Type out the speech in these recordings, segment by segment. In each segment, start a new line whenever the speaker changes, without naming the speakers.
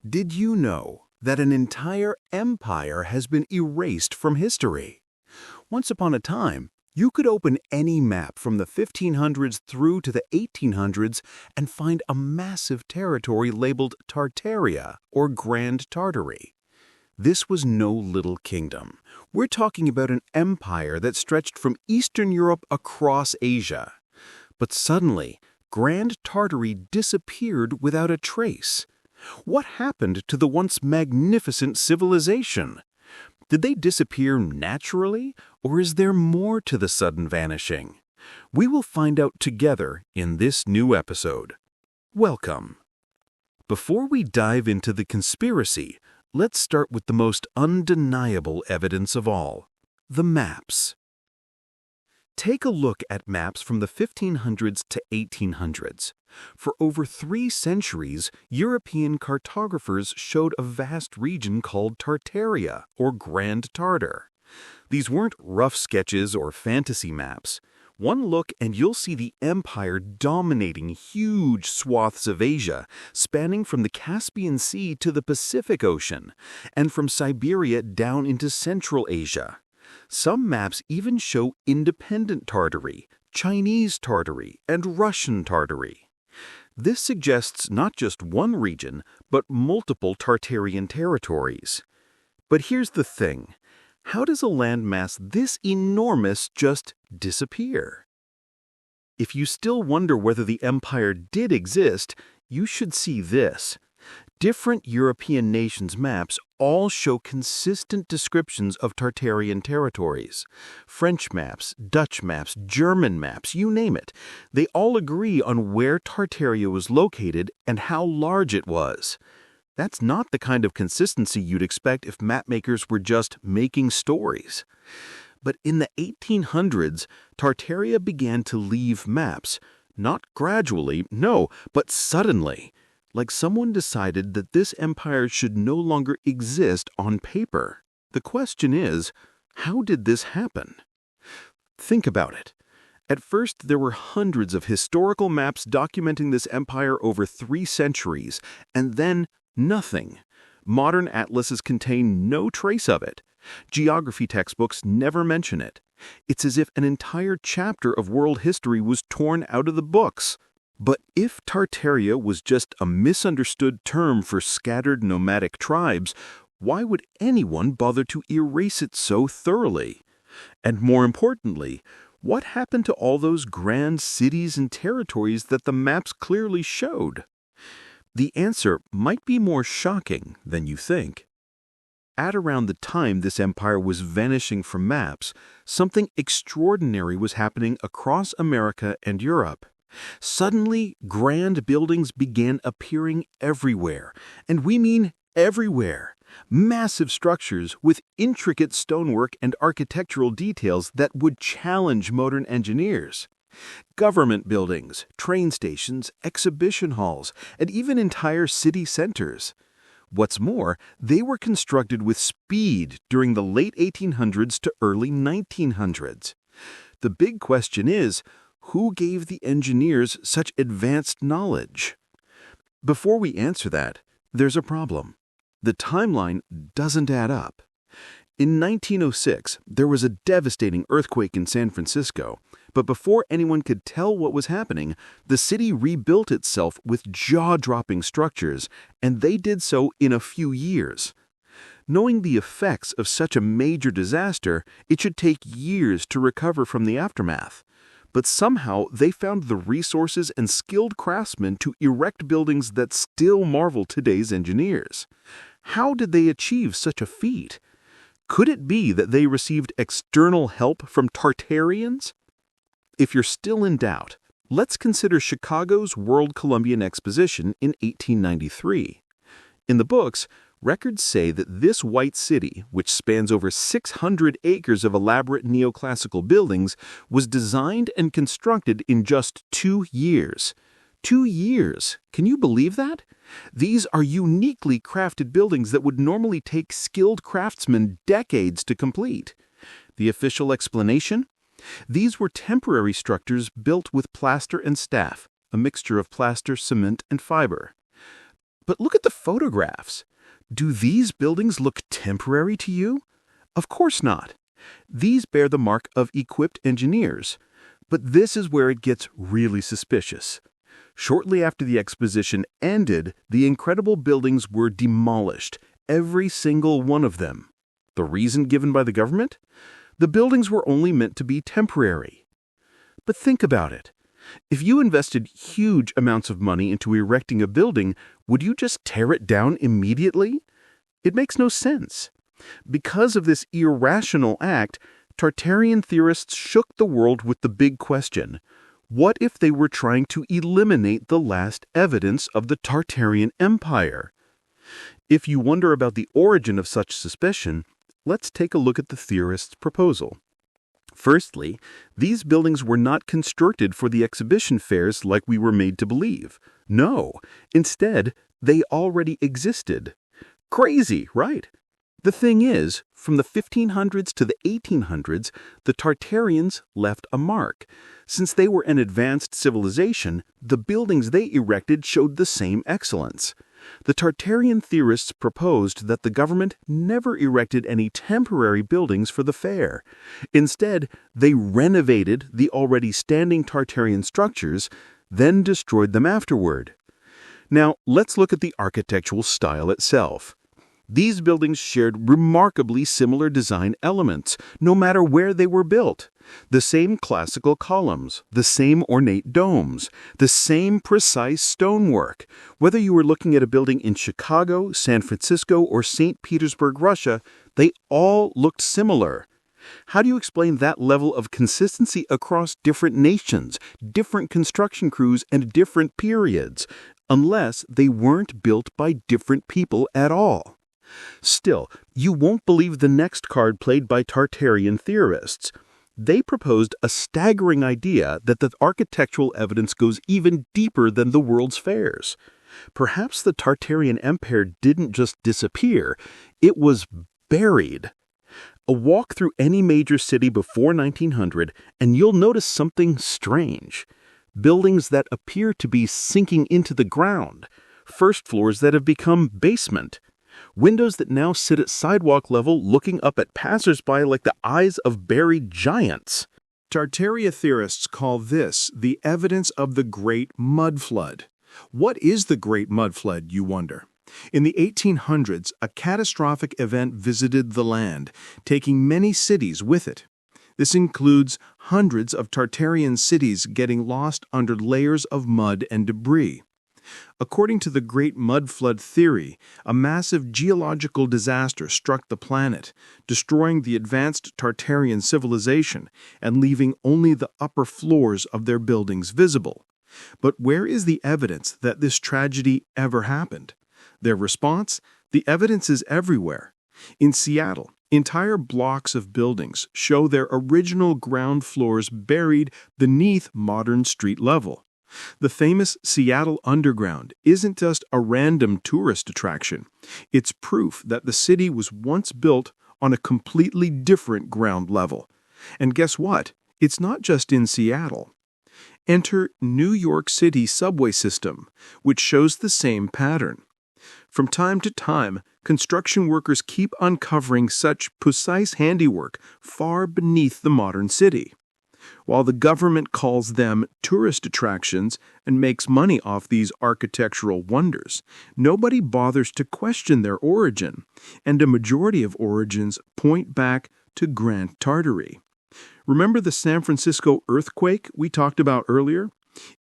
Did you know that an entire empire has been erased from history? Once upon a time, you could open any map from the 1500s through to the 1800s and find a massive territory labeled Tartaria or Grand Tartary. This was no little kingdom. We're talking about an empire that stretched from Eastern Europe across Asia. But suddenly, Grand Tartary disappeared without a trace. What happened to the once magnificent civilization? Did they disappear naturally, or is there more to the sudden vanishing? We will find out together in this new episode. Welcome. Before we dive into the conspiracy, let's start with the most undeniable evidence of all, the maps. Take a look at maps from the 1500s to 1800s. For over 3 centuries, European cartographers showed a vast region called Tartaria, or Grand Tartar. These weren't rough sketches or fantasy maps. One look and you'll see the empire dominating huge swaths of Asia, spanning from the Caspian Sea to the Pacific Ocean, and from Siberia down into Central Asia. Some maps even show independent Tartary, Chinese Tartary, and Russian Tartary. This suggests not just one region, but multiple Tartarian territories. But here's the thing. How does a landmass this enormous just disappear? If you still wonder whether the empire did exist, you should see this. Different European nations' maps all show consistent descriptions of Tartarian territories. French maps, Dutch maps, German maps, you name it. They all agree on where Tartaria was located and how large it was. That's not the kind of consistency you'd expect if mapmakers were just making stories. But in the 1800s, Tartaria began to leave maps, not gradually, no, but suddenly. Like someone decided that this empire should no longer exist on paper. The question is, how did this happen? Think about it. At first, there were hundreds of historical maps documenting this empire over 3 centuries, and then nothing. Modern atlases contain no trace of it. Geography textbooks never mention it. It's as if an entire chapter of world history was torn out of the books. But if Tartaria was just a misunderstood term for scattered nomadic tribes, why would anyone bother to erase it so thoroughly? And more importantly, what happened to all those grand cities and territories that the maps clearly showed? The answer might be more shocking than you think. At around the time this empire was vanishing from maps, something extraordinary was happening across America and Europe. Suddenly, grand buildings began appearing everywhere, and we mean everywhere. Massive structures with intricate stonework and architectural details that would challenge modern engineers. Government buildings, train stations, exhibition halls, and even entire city centers. What's more, they were constructed with speed during the late 1800s to early 1900s. The big question is, who gave the engineers such advanced knowledge? Before we answer that, there's a problem. The timeline doesn't add up. In 1906, there was a devastating earthquake in San Francisco, but before anyone could tell what was happening, the city rebuilt itself with jaw-dropping structures, and they did so in a few years. Knowing the effects of such a major disaster, it should take years to recover from the aftermath. But somehow they found the resources and skilled craftsmen to erect buildings that still marvel today's engineers. How did they achieve such a feat? Could it be that they received external help from Tartarians? If you're still in doubt, let's consider Chicago's World Columbian Exposition in 1893. In the books, records say that this white city, which spans over 600 acres of elaborate neoclassical buildings, was designed and constructed in just 2 years. 2 years! Can you believe that? These are uniquely crafted buildings that would normally take skilled craftsmen decades to complete. The official explanation? These were temporary structures built with plaster and staff, a mixture of plaster, cement, and fiber. But look at the photographs. Do these buildings look temporary to you? Of course not. These bear the mark of equipped engineers. But this is where it gets really suspicious. Shortly after the exposition ended, the incredible buildings were demolished, every single one of them. The reason given by the government? The buildings were only meant to be temporary. But think about it. If you invested huge amounts of money into erecting a building, would you just tear it down immediately? It makes no sense. Because of this irrational act, Tartarian theorists shook the world with the big question: what if they were trying to eliminate the last evidence of the Tartarian Empire? If you wonder about the origin of such suspicion, let's take a look at the theorists' proposal. Firstly, these buildings were not constructed for the exhibition fairs like we were made to believe. No, instead, they already existed. Crazy, right? The thing is, from the 1500s to the 1800s, the Tartarians left a mark. Since they were an advanced civilization, the buildings they erected showed the same excellence. The Tartarian theorists proposed that the government never erected any temporary buildings for the fair. Instead, they renovated the already standing Tartarian structures, then destroyed them afterward. Now, let's look at the architectural style itself. These buildings shared remarkably similar design elements, no matter where they were built. The same classical columns, the same ornate domes, the same precise stonework. Whether you were looking at a building in Chicago, San Francisco, or St. Petersburg, Russia, they all looked similar. How do you explain that level of consistency across different nations, different construction crews, and different periods, unless they weren't built by different people at all? Still, you won't believe the next card played by Tartarian theorists. They proposed a staggering idea that the architectural evidence goes even deeper than the world's fairs. Perhaps the Tartarian Empire didn't just disappear, it was buried. A walk through any major city before 1900 and you'll notice something strange. Buildings that appear to be sinking into the ground, first floors that have become basement, windows that now sit at sidewalk level looking up at passersby like the eyes of buried giants.
Tartaria theorists call this the evidence of the Great Mud Flood. What is the Great Mud Flood, you wonder? In the 1800s, a catastrophic event visited the land, taking many cities with it. This includes hundreds of Tartarian cities getting lost under layers of mud and debris. According to the Great Mud Flood theory, a massive geological disaster struck the planet, destroying the advanced Tartarian civilization and leaving only the upper floors of their buildings visible. But where is the evidence that this tragedy ever happened? Their response? The evidence is everywhere. In Seattle, entire blocks of buildings show their original ground floors buried beneath modern street level. The famous Seattle Underground isn't just a random tourist attraction. It's proof that the city was once built on a completely different ground level. And guess what? It's not just in Seattle. Enter New York City subway system, which shows the same pattern. From time to time, construction workers keep uncovering such precise handiwork far beneath the modern city. While the government calls them tourist attractions and makes money off these architectural wonders, nobody bothers to question their origin, and a majority of origins point back to Grand Tartary. Remember the San Francisco earthquake we talked about earlier?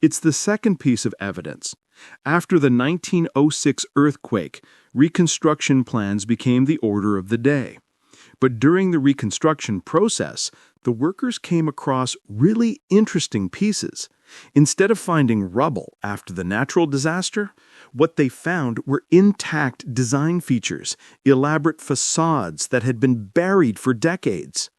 It's the second piece of evidence. After the 1906 earthquake, reconstruction plans became the order of the day. But during the reconstruction process, the workers came across really interesting pieces. Instead of finding rubble after the natural disaster, what they found were intact design features, elaborate facades that had been buried for decades.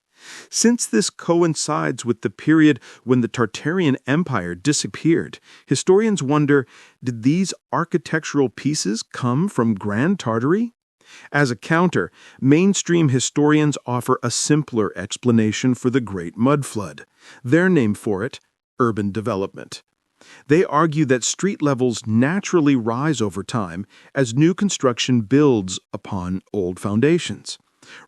Since this coincides with the period when the Tartarian Empire disappeared, historians wonder, did these architectural pieces come from Grand Tartary? As a counter, mainstream historians offer a simpler explanation for the Great Mud Flood. Their name for it, urban development. They argue that street levels naturally rise over time as new construction builds upon old foundations.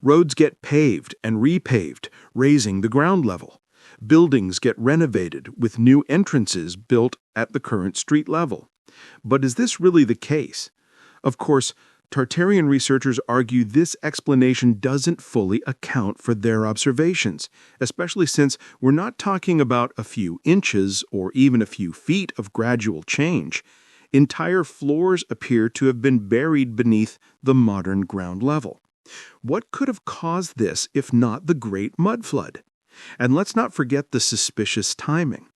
Roads get paved and repaved, raising the ground level. Buildings get renovated with new entrances built at the current street level. But is this really the case? Of course, Tartarian researchers argue this explanation doesn't fully account for their observations, especially since we're not talking about a few inches or even a few feet of gradual change. Entire floors appear to have been buried beneath the modern ground level. What could have caused this if not the Great Mud Flood? And let's not forget the suspicious timing.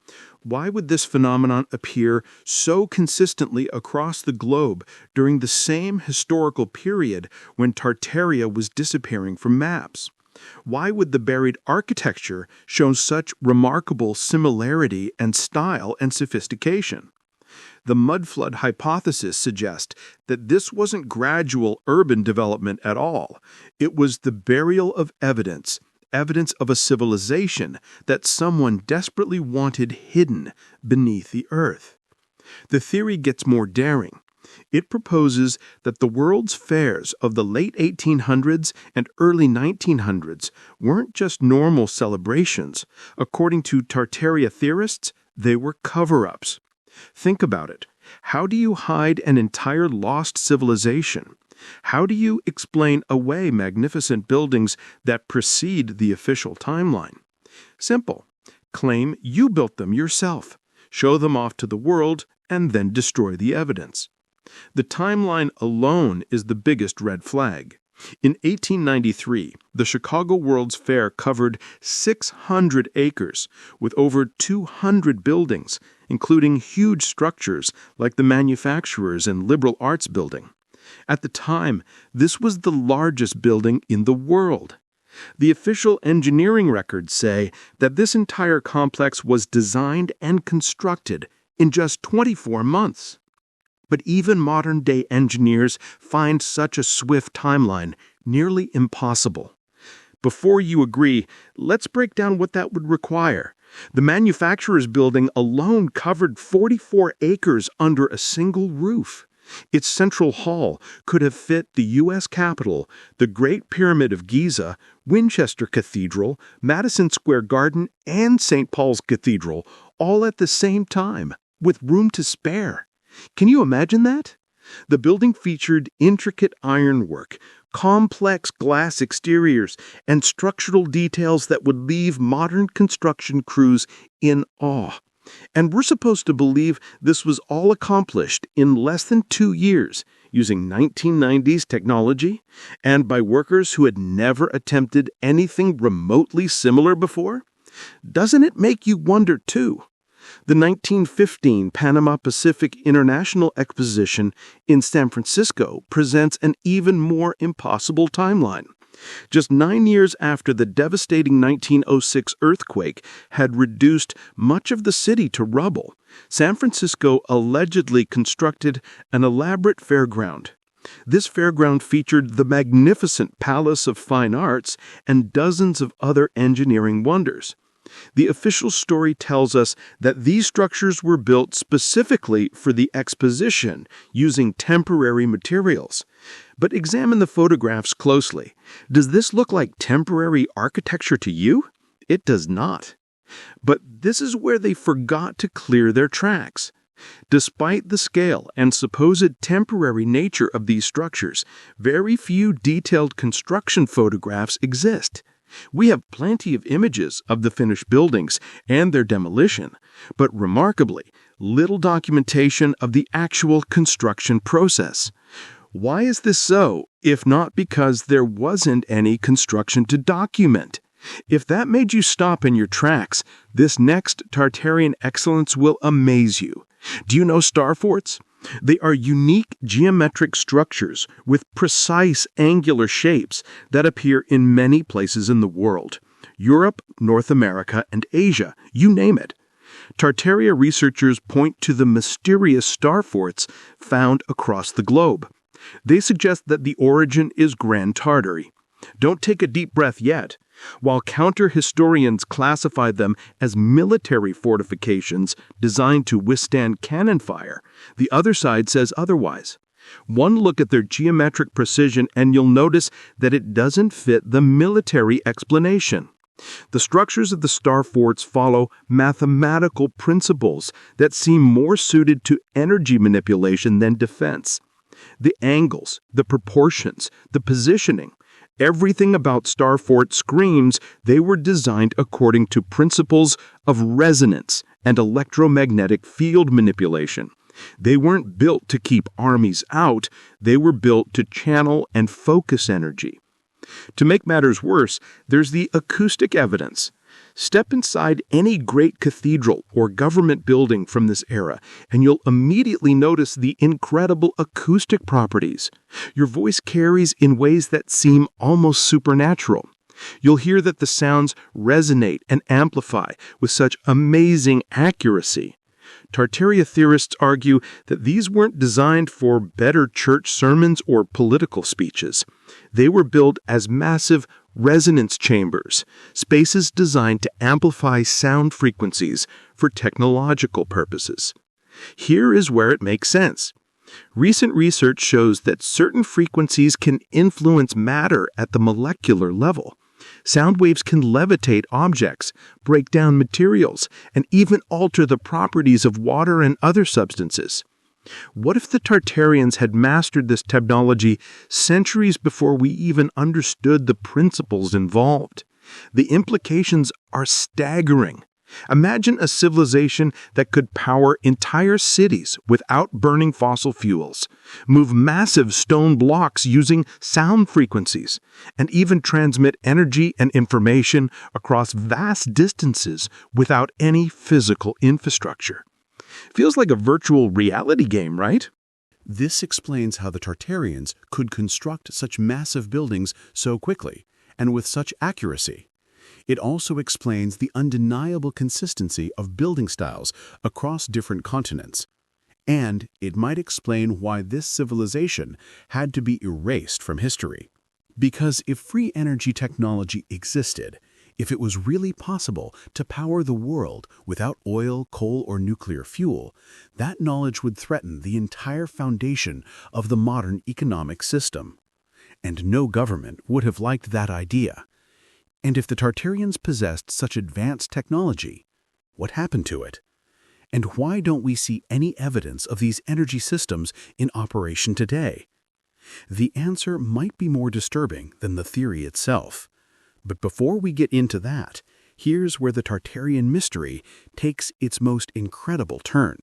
Why would this phenomenon appear so consistently across the globe during the same historical period when Tartaria was disappearing from maps? Why would the buried architecture show such remarkable similarity and style and sophistication? The mud flood hypothesis suggests that this wasn't gradual urban development at all. It was the burial of evidence of a civilization that someone desperately wanted hidden beneath the earth. The theory gets more daring. It proposes that the world's fairs of the late 1800s and early 1900s weren't just normal celebrations. According to Tartaria theorists, they were cover-ups. Think about it. How do you hide an entire lost civilization? How do you explain away magnificent buildings that precede the official timeline? Simple. Claim you built them yourself, show them off to the world, and then destroy the evidence. The timeline alone is the biggest red flag. In 1893, the Chicago World's Fair covered 600 acres with over 200 buildings, including huge structures like the Manufacturers and Liberal Arts Building. At the time, this was the largest building in the world. The official engineering records say that this entire complex was designed and constructed in just 24 months. But even modern-day engineers find such a swift timeline nearly impossible. Before you agree, let's break down what that would require. The Manufacturers Building alone covered 44 acres under a single roof. Its central hall could have fit the U.S. Capitol, the Great Pyramid of Giza, Winchester Cathedral, Madison Square Garden, and St. Paul's Cathedral, all at the same time, with room to spare. Can you imagine that? The building featured intricate ironwork, complex glass exteriors, and structural details that would leave modern construction crews in awe. And we're supposed to believe this was all accomplished in less than 2 years using 1990s technology and by workers who had never attempted anything remotely similar before? Doesn't it make you wonder, too? The 1915 Panama Pacific International Exposition in San Francisco presents an even more impossible timeline. Just 9 years after the devastating 1906 earthquake had reduced much of the city to rubble, San Francisco allegedly constructed an elaborate fairground. This fairground featured the magnificent Palace of Fine Arts and dozens of other engineering wonders. The official story tells us that these structures were built specifically for the exposition using temporary materials. But examine the photographs closely. Does this look like temporary architecture to you? It does not. But this is where they forgot to clear their tracks. Despite the scale and supposed temporary nature of these structures, very few detailed construction photographs exist. We have plenty of images of the finished buildings and their demolition, but remarkably, little documentation of the actual construction process. Why is this so, if not because there wasn't any construction to document? If that made you stop in your tracks, this next Tartarian excellence will amaze you. Do you know star forts? They are unique geometric structures with precise angular shapes that appear in many places in the world. Europe, North America, and Asia, you name it. Tartaria researchers point to the mysterious star forts found across the globe. They suggest that the origin is Grand Tartary. Don't take a deep breath yet. while counter-historians classify them as military fortifications designed to withstand cannon fire. The other side says otherwise. One look at their geometric precision and you'll notice that it doesn't fit the military explanation. The structures of the star forts follow mathematical principles that seem more suited to energy manipulation than defense. The angles, the proportions, the positioning, everything about star fort screams they were designed according to principles of resonance and electromagnetic field manipulation. They weren't built to keep armies out, they were built to channel and focus energy. To make matters worse, there's the acoustic evidence. Step inside any great cathedral or government building from this era, and you'll immediately notice the incredible acoustic properties. Your voice carries in ways that seem almost supernatural. You'll hear that the sounds resonate and amplify with such amazing accuracy. Tartaria theorists argue that these weren't designed for better church sermons or political speeches. They were built as massive resonance chambers, spaces designed to amplify sound frequencies for technological purposes. Here is where it makes sense. Recent research shows that certain frequencies can influence matter at the molecular level. Sound waves can levitate objects, break down materials, and even alter the properties of water and other substances. What if the Tartarians had mastered this technology centuries before we even understood the principles involved? The implications are staggering. Imagine a civilization that could power entire cities without burning fossil fuels, move massive stone blocks using sound frequencies, and even transmit energy and information across vast distances without any physical infrastructure. Feels like a virtual reality game, right?
This explains how the Tartarians could construct such massive buildings so quickly and with such accuracy. It also explains the undeniable consistency of building styles across different continents. And it might explain why this civilization had to be erased from history. Because if free energy technology existed, if it was really possible to power the world without oil, coal, or nuclear fuel, that knowledge would threaten the entire foundation of the modern economic system. And no government would have liked that idea. And if the Tartarians possessed such advanced technology, what happened to it? And why don't we see any evidence of these energy systems in operation today? The answer might be more disturbing than the theory itself. But before we get into that, here's where the Tartarian mystery takes its most incredible turn.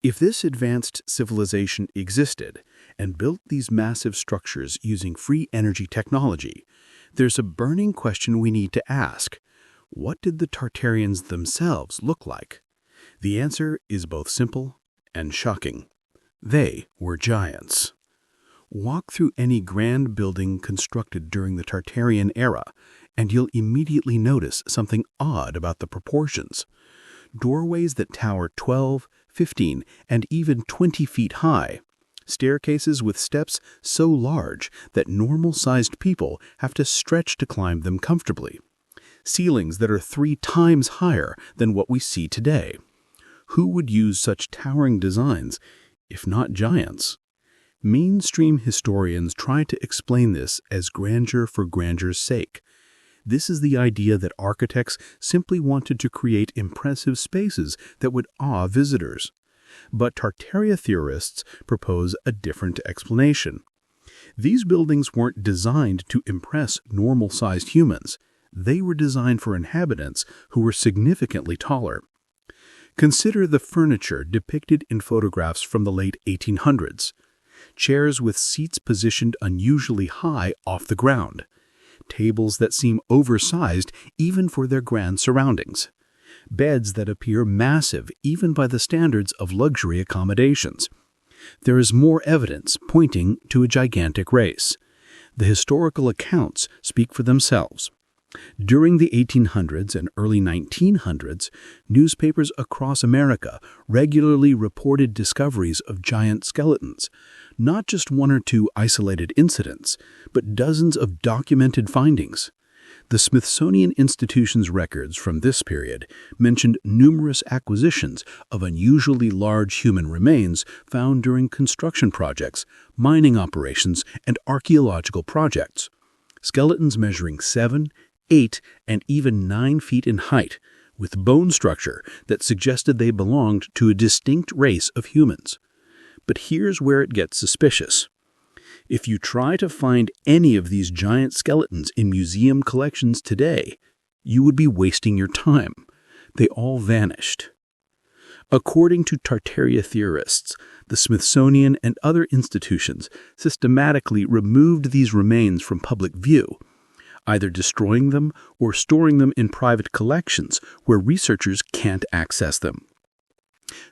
If this advanced civilization existed and built these massive structures using free energy technology, there's a burning question we need to ask. What did the Tartarians themselves look like? The answer is both simple and shocking. They were giants. Walk through any grand building constructed during the Tartarian era, and you'll immediately notice something odd about the proportions. Doorways that tower 12, 15, and even 20 feet high. Staircases with steps so large that normal-sized people have to stretch to climb them comfortably. Ceilings that are 3 times higher than what we see today. Who would use such towering designs, if not giants? Mainstream historians try to explain this as grandeur for grandeur's sake. This is the idea that architects simply wanted to create impressive spaces that would awe visitors. But Tartaria theorists propose a different explanation. These buildings weren't designed to impress normal-sized humans. They were designed for inhabitants who were significantly taller. Consider the furniture depicted in photographs from the late 1800s. Chairs with seats positioned unusually high off the ground. Tables that seem oversized even for their grand surroundings. Beds that appear massive even by the standards of luxury accommodations. There is more evidence pointing to a gigantic race. The historical accounts speak for themselves. During the 1800s and early 1900s, newspapers across America regularly reported discoveries of giant skeletons, not just 1 or 2 isolated incidents, but dozens of documented findings. The Smithsonian Institution's records from this period mentioned numerous acquisitions of unusually large human remains found during construction projects, mining operations, and archaeological projects. Skeletons measuring 7, 8, and even 9 feet in height, with bone structure that suggested they belonged to a distinct race of humans. But here's where it gets suspicious. If you try to find any of these giant skeletons in museum collections today, you would be wasting your time. They all vanished. According to Tartaria theorists, the Smithsonian and other institutions systematically removed these remains from public view, either destroying them or storing them in private collections where researchers can't access them.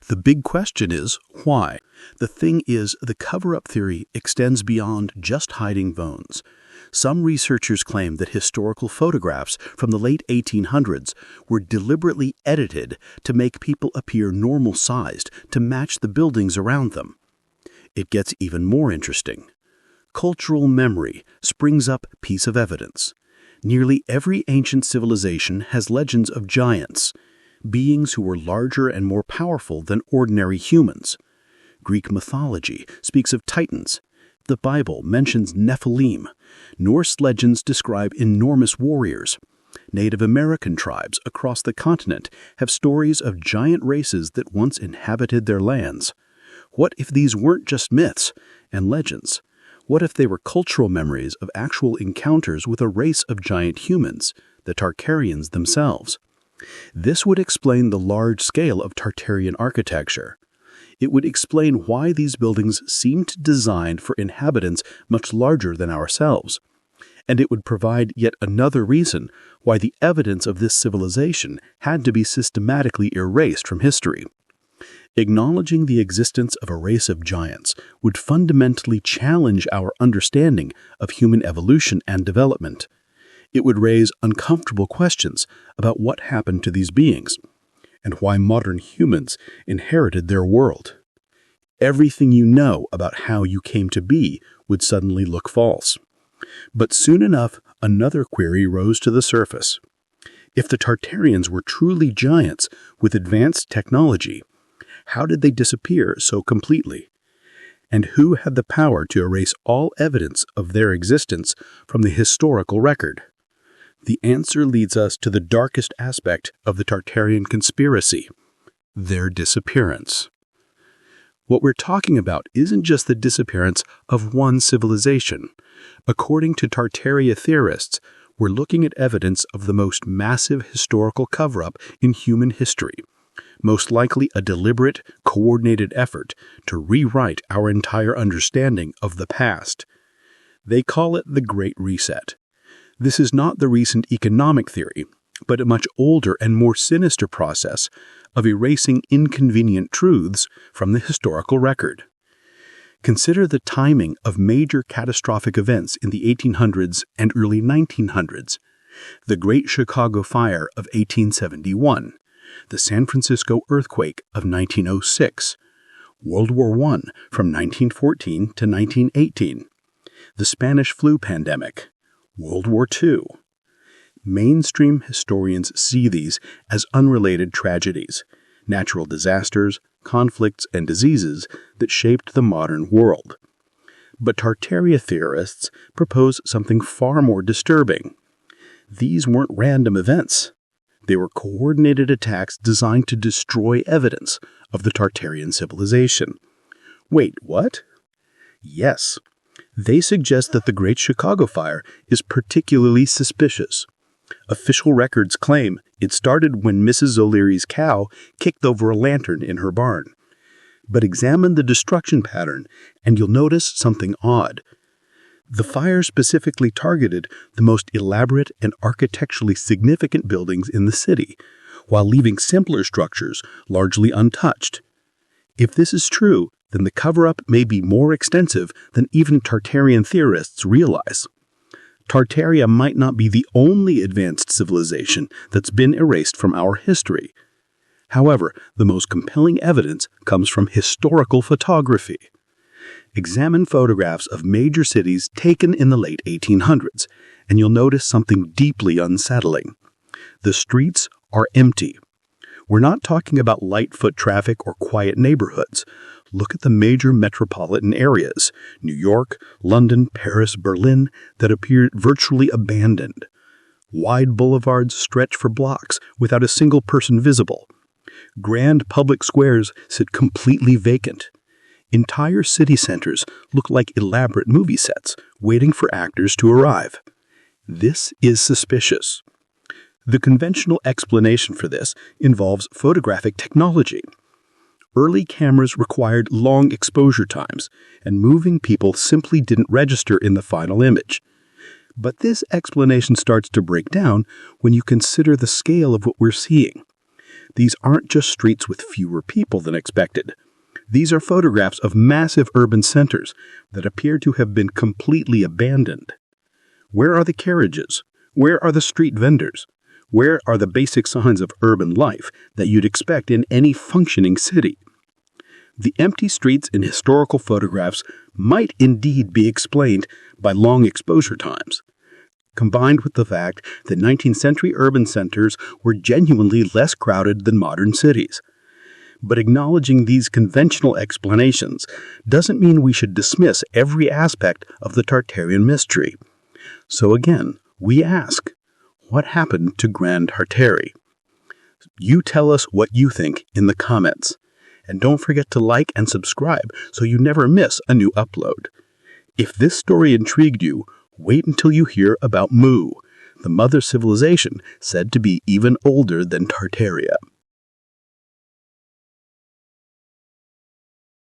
The big question is, why? The thing is, the cover-up theory extends beyond just hiding bones. Some researchers claim that historical photographs from the late 1800s were deliberately edited to make people appear normal-sized to match the buildings around them. It gets even more interesting. Cultural memory springs up piece of evidence. Nearly every ancient civilization has legends of giants, beings who were larger and more powerful than ordinary humans. Greek mythology speaks of titans. The Bible mentions Nephilim. Norse legends describe enormous warriors. Native American tribes across the continent have stories of giant races that once inhabited their lands. What if these weren't just myths and legends? What if they were cultural memories of actual encounters with a race of giant humans, the Tartarians themselves? This would explain the large scale of Tartarian architecture. It would explain why these buildings seemed designed for inhabitants much larger than ourselves. And it would provide yet another reason why the evidence of this civilization had to be systematically erased from history. Acknowledging the existence of a race of giants would fundamentally challenge our understanding of human evolution and development. It would raise uncomfortable questions about what happened to these beings and why modern humans inherited their world. Everything you know about how you came to be would suddenly look false. But soon enough, another query rose to the surface. If the Tartarians were truly giants with advanced technology, how did they disappear so completely? And who had the power to erase all evidence of their existence from the historical record? The answer leads us to the darkest aspect of the Tartarian conspiracy, their disappearance. What we're talking about isn't just the disappearance of one civilization. According to Tartaria theorists, we're looking at evidence of the most massive historical cover-up in human history, most likely a deliberate, coordinated effort to rewrite our entire understanding of the past. They call it the Great Reset. This is not the recent economic theory, but a much older and more sinister process of erasing inconvenient truths from the historical record. Consider the timing of major catastrophic events in the 1800s and early 1900s. The Great Chicago Fire of 1871, the San Francisco earthquake of 1906, World War I from 1914 to 1918, the Spanish flu pandemic, World War II. Mainstream historians see these as unrelated tragedies, natural disasters, conflicts, and diseases that shaped the modern world. But Tartaria theorists propose something far more disturbing. These weren't random events. They were coordinated attacks designed to destroy evidence of the Tartarian civilization. Wait, what? Yes. They suggest that the Great Chicago Fire is particularly suspicious. Official records claim it started when Mrs. O'Leary's cow kicked over a lantern in her barn. But examine the destruction pattern, and you'll notice something odd. The fire specifically targeted the most elaborate and architecturally significant buildings in the city, while leaving simpler structures largely untouched. If this is true, then the cover-up may be more extensive than even Tartarian theorists realize. Tartaria might not be the only advanced civilization that's been erased from our history. However, the most compelling evidence comes from historical photography.
Examine photographs of major cities taken in the late 1800s, and you'll notice something deeply unsettling. The streets are empty. We're not talking about light foot traffic or quiet neighborhoods. Look at the major metropolitan areas, New York, London, Paris, Berlin, that appear virtually abandoned. Wide boulevards stretch for blocks without a single person visible. Grand public squares sit completely vacant. Entire city centers look like elaborate movie sets, waiting for actors to arrive. This is suspicious. The conventional explanation for this involves photographic technology. Early cameras required long exposure times, and moving people simply didn't register in the final image. But this explanation starts to break down when you consider the scale of what we're seeing. These aren't just streets with fewer people than expected. These are photographs of massive urban centers that appear to have been completely abandoned. Where are the carriages? Where are the street vendors? Where are the basic signs of urban life that you'd expect in any functioning city? The empty streets in historical photographs might indeed be explained by long exposure times, combined with the fact that 19th century urban centers were genuinely less crowded than modern cities. But acknowledging these conventional explanations doesn't mean we should dismiss every aspect of the Tartarian mystery. So again, we ask, what happened to Grand Tartary? You tell us what you think in the comments. And don't forget to like and subscribe so you never miss a new upload. If this story intrigued you, wait until you hear about Mu, the mother civilization said to be even older than Tartaria.